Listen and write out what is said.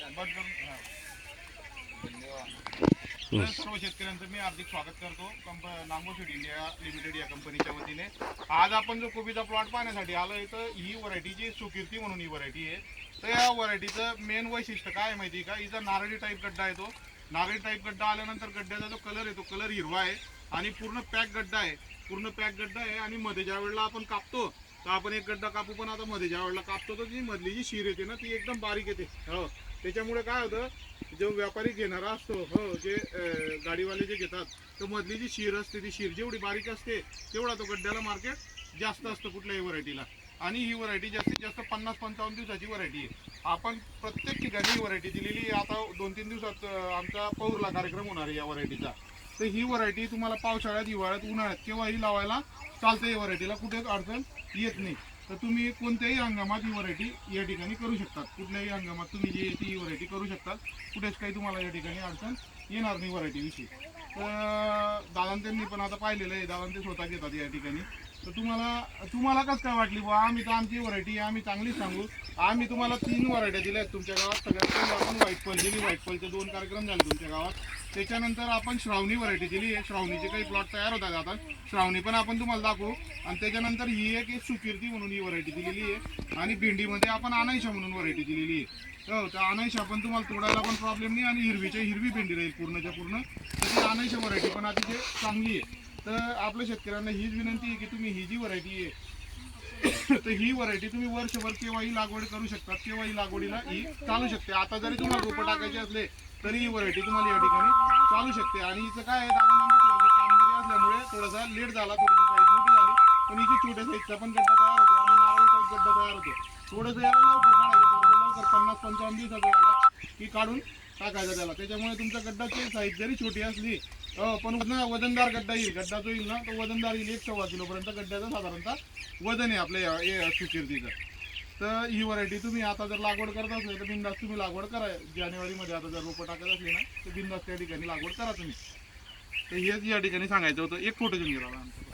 बंद करून सर्व शेतकऱ्यांचं मी हार्दिक स्वागत करतो नांगो सीड इंडिया लिमिटेड या कंपनीच्या वतीने. आज आपण जो कोबीचा प्लॉट पाहण्यासाठी आलोय तर ही व्हरायटीची सुकीर्ती म्हणून ही व्हरायटी आहे. तर या व्हरायटीचं मेन वैशिष्ट्य काय माहिती का, हिचा नारळी टाईप गड्डा आहे. तो नारळी टाईप गड्डा आल्यानंतर गड्ड्याचा जो कलर आहे तो कलर हिरवा आहे आणि पूर्ण पॅक गड्डा आहे. पूर्ण पॅक गड्डा आहे आणि मध्ये ज्या वेळेला आपण कापतो तर आपण एक गड्डा कापू, पण आता मध्ये ज्या वेळेला कापतो तर जी मधली जी शीर येते ना ती एकदम बारीक येते. हो, त्याच्यामुळे काय होतं, जो व्यापारी घेणारा असतो, हो, जे गाडीवाले जे घेतात, तर मधली जी शीर असते ती शीर जेवढी बारीक असते तेवढा तो गड्ड्याला मार्केट जास्त असतं कुठल्याही व्हरायटीला. आणि ही व्हरायटी जास्तीत जास्त 50-55 दिवसाची व्हरायटी आहे. आपण प्रत्येक ठिकाणी ही व्हरायटी दिलेली आहे. आता 2-3 दिवसात आमचा पौरला कार्यक्रम होणार आहे या व्हरायटीचा. तर ही व्हरायटी तुम्हाला पावसाळ्यात, हिवाळ्यात, उन्हाळ्यात केव्हाही लावायला चालते. ही व्हरायटीला कुठेच अडचण येत नाही. तर तुम्ही कोणत्याही हंगामात ही व्हरायटी या ठिकाणी करू शकतात. कुठल्याही हंगामात तुम्ही जी ती व्हरायटी करू शकतात. कुठेच काही तुम्हाला या ठिकाणी अडचण येणार नाही व्हरायटीविषयी. तर दादांनी पण आता पाहिलेलं आहे, दादा स्वतः घेतात या ठिकाणी. तर तुम्हाला कसं काय वाटली बा, आम्ही तर आमची व्हरायटी आम्ही चांगलीच सांगू. आम्ही तुम्हाला 3 व्हरायट्या दिल्या आहेत तुमच्या गावात. सगळ्यात पहिले आपण व्हाईट पल दिली. व्हाईट पलचे 2 कार्यक्रम झाले तुमच्या गावात. त्याच्यानंतर आपण श्रावणी व्हरायटी दिली आहे. श्रावणीचे काही प्लॉट तयार होतात आता, श्रावणी पण आपण तुम्हाला दाखवू. आणि त्याच्यानंतर ही एक सुकीर्ती म्हणून ही व्हरायटी दिलेली आहे. आणि भेंडीमध्ये आपण अनायशा म्हणून व्हरायटी दिलेली आहे. हो, तर अनायशा पण तुम्हाला तोडायला पण प्रॉब्लेम नाही आणि हिरवी भेंडी राहील पूर्णच्या पूर्ण. तर ती अनायशा व्हरायटी पण अतिशय चांगली आहे. तर आपल्या शेतकऱ्यांना हीच विनंती आहे की तुम्ही ही जी व्हरायटी आहे तर ही व्हरायटी तुम्ही वर्षभर केव्हाही लागवड करू शकता. केव्हाही लागवडीला ही चालू शकते. आता जरी तुम्हाला रोपं टाकायचे असले तरी ही व्हरायटी तुम्हाला या ठिकाणी चालू शकते. आणि हिचं काय आहे, थोडंसं कामगिरी असल्यामुळे थोडासा लेट झाला, थोडीशी साईज मोठी झाली, पण हिची छोट्या साईजचा पण गड्डा तयार होतो आणि नारळी टाईप गड्डा तयार होतो. थोडंसं याला लवकर काढायचं, थोडंसं लवकर 50-55 दिवसाचा झाला की काढून टाकायचं त्याला. त्याच्यामुळे तुमच्या गड्डाची साईज जरी छोटी असली पण वजनदार गड्डा येईल. गड्डा जो येईल ना तो वजनदार येईल. 1-1.25 किलोपर्यंत गड्ड्याचं साधारणतः वजन आहे आपल्या सुकीर्तीचं. तर ही व्हरायटी तुम्ही आता जर लागवड करत असले तर बिंदास तुम्ही लागवड करा. जानेवारीमध्ये आता जर रोपं टाकत असले ना तर बिंदास त्या ठिकाणी लागवड करा तुम्ही. तर हेच या ठिकाणी सांगायचं होतं. एक फोटो घेऊन गेला आमचा.